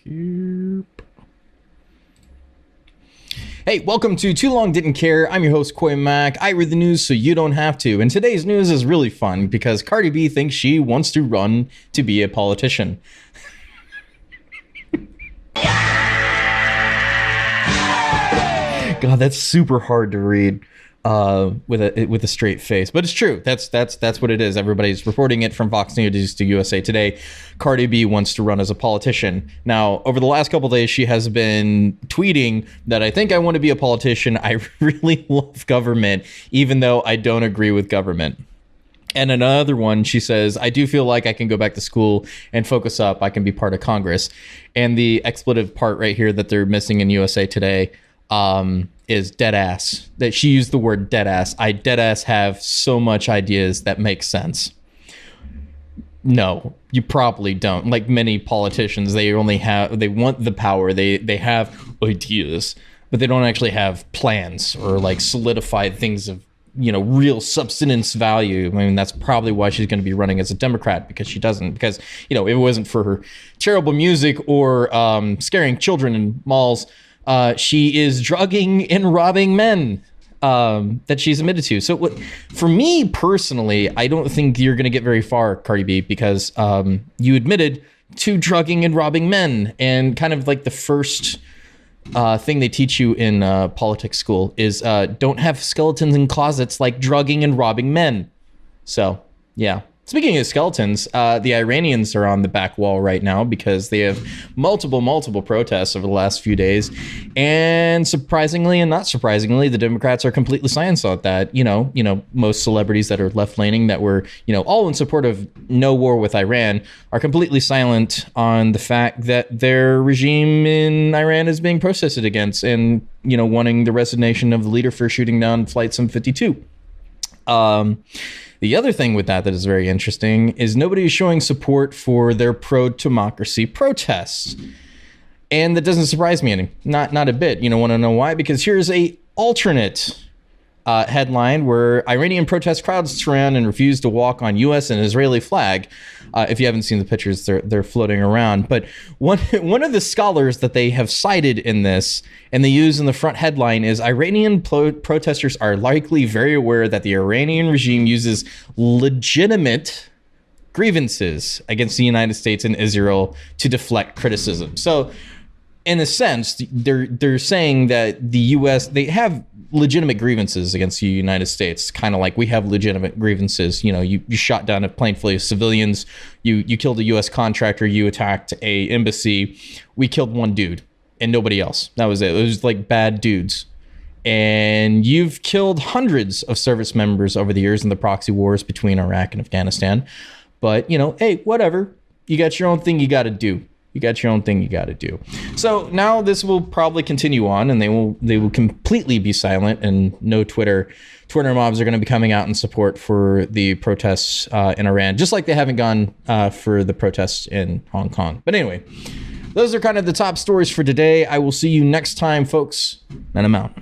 Hey, welcome to Too Long Didn't Care. I'm your host, Koi Mac. I read the news so you don't have to. And today's news is really fun because Cardi B thinks she wants to run to be a politician. God, that's super hard to read with a straight face, but it's true. That's what it is. Everybody's reporting it from Fox News to USA Today. Cardi B wants to run as a politician. Now, over the last couple of days, she has been tweeting that I think I want to be a politician. I really love government, even though I don't agree with government. And another one, she says, I do feel like I can go back to school and focus up. I can be part of Congress. And the expletive part right here that they're missing in USA Today is dead ass. That she used the word dead ass. I dead ass have so much ideas that make sense. No, you probably don't. Like many politicians, they want the power. They have ideas, but they don't actually have plans or like solidified things of, real substance value. I mean, that's probably why she's going to be running as a Democrat, because she doesn't. Because, if it wasn't for her terrible music or scaring children in malls, she is drugging and robbing men that she's admitted to. So for me personally, I don't think you're going to get very far, Cardi B, because you admitted to drugging and robbing men. And kind of like the first thing they teach you in politics school is don't have skeletons in closets like drugging and robbing men. So, yeah. Speaking of skeletons, the Iranians are on the back wall right now because they have multiple protests over the last few days. And surprisingly and not surprisingly, the Democrats are completely silent on that. Most celebrities that are left-leaning that were, all in support of no war with Iran are completely silent on the fact that their regime in Iran is being protested against and, wanting the resignation of the leader for shooting down Flight 752. The other thing with that is very interesting is nobody is showing support for their pro-democracy protests. And that doesn't surprise me any, not a bit. Want to know why? Because here's a alternate headline where Iranian protest crowds surround and refuse to walk on U.S. and Israeli flag. If you haven't seen the pictures, they're floating around. But one of the scholars that they have cited in this, and they use in the front headline, is Iranian protesters are likely very aware that the Iranian regime uses legitimate grievances against the United States and Israel to deflect criticism. So, in a sense, they're saying that the U.S., they have legitimate grievances against the United States, kind of like we have legitimate grievances. You shot down a plane full of civilians, you killed a U.S. contractor, you attacked a embassy. We killed one dude and nobody else. That was it. It was like bad dudes. And you've killed hundreds of service members over the years in the proxy wars between Iraq and Afghanistan. But, hey, whatever. You got your own thing you got to do. You got your own thing you got to do. So now this will probably continue on, and they will completely be silent, and no Twitter mobs are going to be coming out in support for the protests in Iran, just like they haven't gone for the protests in Hong Kong. But anyway, those are kind of the top stories for today. I will see you next time, folks, and I'm out.